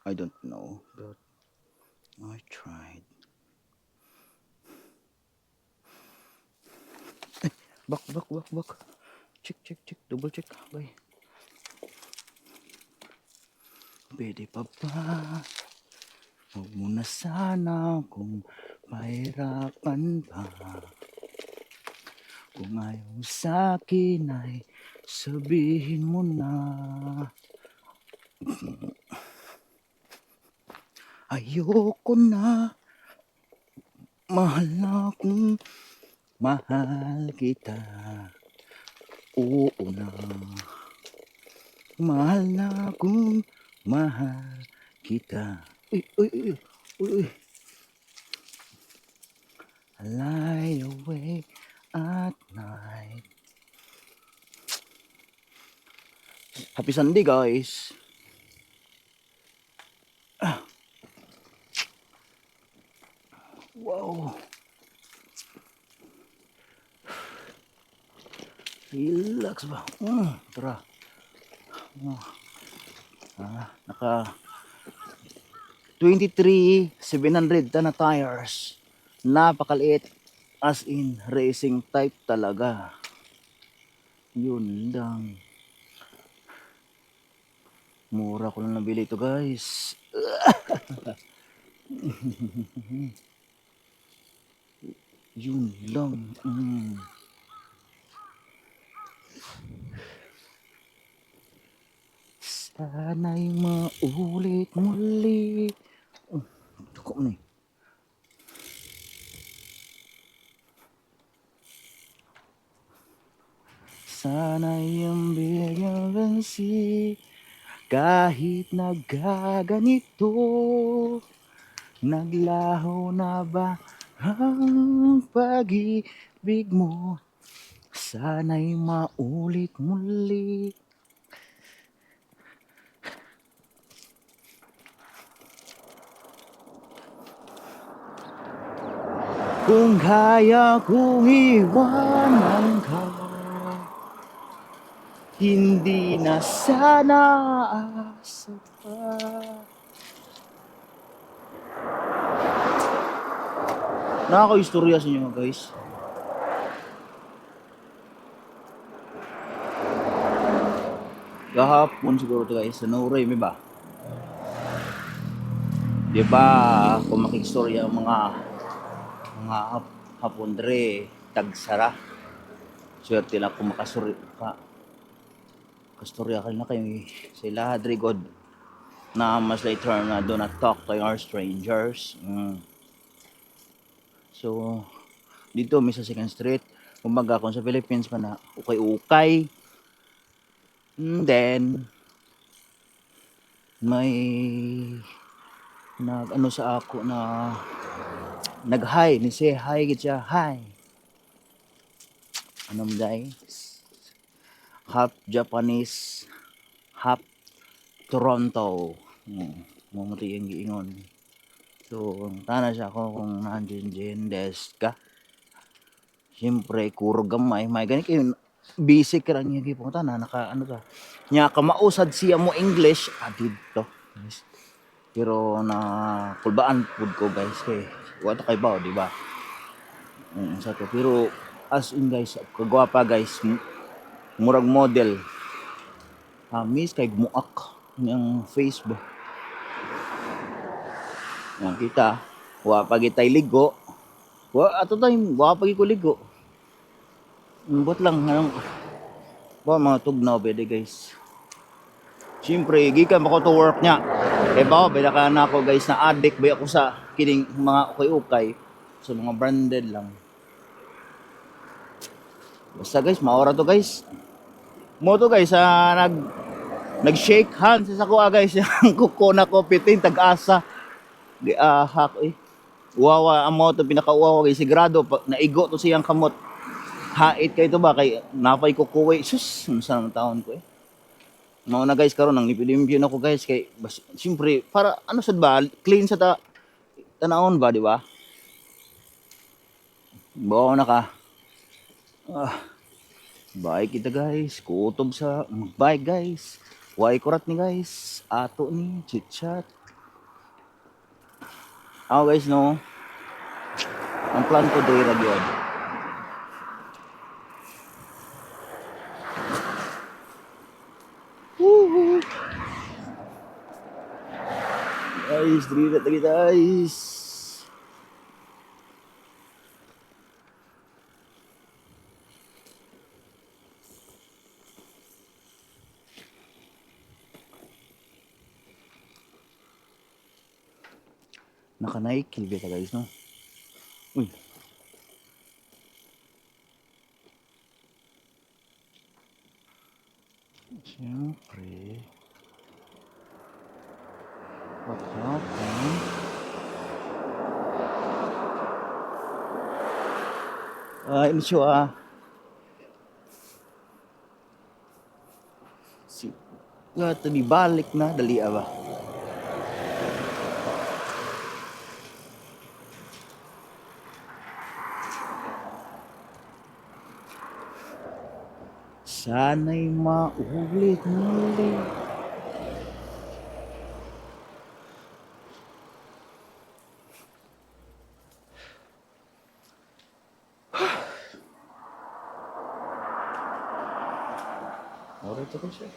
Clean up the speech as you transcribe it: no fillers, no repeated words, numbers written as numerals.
I don't know, but I tried. Bak. Check. Double check. Bay. Pwede pa ba? Huwag mo na sana kung mahirapan pa. Kung ayaw sa'kin ay sabihin mo na. Ayoko na. Mahal na kung mahal kita. Oo na. Mahal na kung mahal kita. Uy. I lie awake at night. Happy Sunday, guys. Wow. Relax ba? Tara. Naka 23,700 na tires. Napakaliit. As in, racing type talaga. Yun lang. Mura ko lang nabili ito, guys. Yun lang. Sana'y maulit muli. Tuko na eh. Sana'y ang bilyang kahit nagkaganito. Naglaho na ba ang pag-ibig mo? Sana'y maulit muli. Kung kaya kong iwanan ka, hindi na sana asa pa. Nakaka-istorya sa inyo, guys. Gahapon siguro ito, guys. Sa Nauray, may ba? Diba, kung makikistorya ang mga hapon dre, tagsara. Swerte lang kung kastorya ka na kayo sila dre god na mas later na do not talk to our strangers. So dito may sa second street, kumbaga kung sa Philippines pa na ukay-ukay. Then may nag sa ako na nag-hi, ni say hi gid siya, hi. Anong day? Half Japanese, half Toronto. Mamuti yung giingon. So, tana siya ako kung nandiyan desk ka. Siyempre, kuro gamay. May ganit kayo, busy ka lang yung gipong tana. Naka, ano ka. Nya ka mausad siya mo English. Dito. Pero na kulbaan food ko, guys. Kay, wala kay bao, di ba? Sa to. Pero, as in, guys, kagwapa, guys. Murag model. Miss kay gumuak ng Facebook. Yan kita. Wa pagitay ligo. Ato time, wa pagi ko ligo. Buat lang anong mga tugnaw pwede, guys. Siyempre, gikan pa ko to work niya. Ba, bala ka na ako, guys, na addict ba ako sa kining mga ukay-ukay. So, mga branded lang. Basta, guys, maora to, guys. Mo to, guys, Nag-shake hands sa kuha guys. Yung kuko na ko pitin tag-asa. Di ahak eh. Wawa ang mo to pinakauwawa kay sigurado naigo to siyang kamot. Hait kay to ba kay napay kukuwi. Sus, unsa naman taon ko eh. Mao na guys karon nang limpyo na ko guys kay siyempre para ano sad ba clean sa tanahon ba di ba? Bawa na ka. Ah, bye kita guys. Kutob sa magbike guys. Why kurat ni guys. Ato ni chit chat. Ako guys no. Ang plan ko diri ra gyud. Woohoo! Guys, diri ra lagi guys. Naka-Nike beta guys no. Uy. Siyempre. What happened? Ini siya. Si nga to ni balik na dali ba. Sana'y maulit muli. Alright, okay siya.